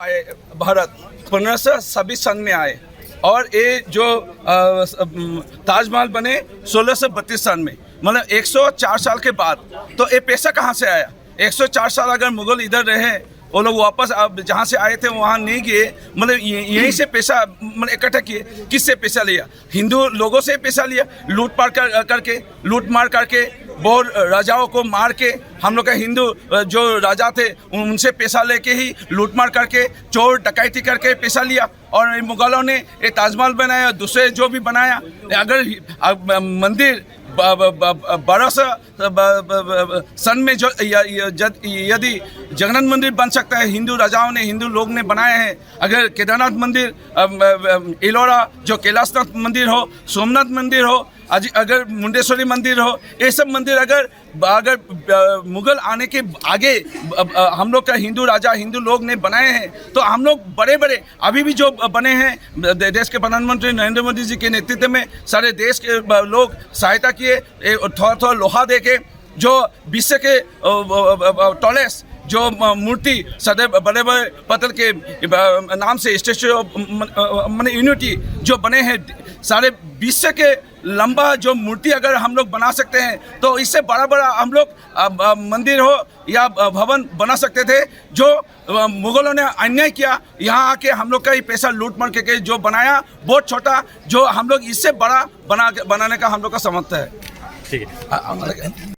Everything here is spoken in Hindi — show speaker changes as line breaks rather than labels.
आए भारत 1526 सन में आए और ये जो ताजमहल बने 1632 सन में, मतलब 104 साल के बाद। तो ये पैसा कहाँ से आया? 104 साल अगर मुगल इधर रहे, वो लोग वापस जहाँ से आए थे वहाँ नहीं गए, मतलब यहीं से पैसा मतलब इकट्ठा किए। किससे पैसा लिया? हिंदू लोगों से पैसा लिया, लूट मार करके बहुत राजाओं को मार के, हम लोग का हिंदू जो राजा थे उनसे पैसा लेके ही लूट मार करके, चोर डकैती करके पैसा लिया। और मुगलों ने ये ताजमहल बनाया, दूसरे जो भी बनाया। अगर मंदिर 1200 सन में जो यदि जगन्नाथ मंदिर बन सकता है, हिंदू राजाओं ने, हिंदू लोग ने बनाए हैं। अगर केदारनाथ मंदिर, एलोरा जो कैलाशनाथ मंदिर हो, सोमनाथ मंदिर हो, अगर मुंडेश्वरी मंदिर हो, ये सब मंदिर अगर मुगल आने के आगे हम लोग का हिंदू राजा, हिंदू लोग ने बनाए हैं, तो हम लोग बड़े बड़े अभी भी जो बने हैं, देश के प्रधानमंत्री नरेंद्र मोदी जी के नेतृत्व में सारे देश के लोग सहायता किए, थोड़ा लोहा दे के, जो विश्व के टॉलेस्ट जो मूर्ति सदैव बड़े बड़े पत्थर के नाम से स्टैच्यू ऑफ यूनिटी जो बने हैं, सारे विश्व के लंबा जो मूर्ति अगर हम लोग बना सकते हैं, तो इससे बड़ा बड़ा हम लोग मंदिर हो या भवन बना सकते थे। जो मुगलों ने अन्याय किया, यहाँ आके हम लोग का ही पैसा लूट मार के जो बनाया, बहुत छोटा, जो हम लोग इससे बड़ा बनाने का हम लोग का समर्थ है।
ठीक है।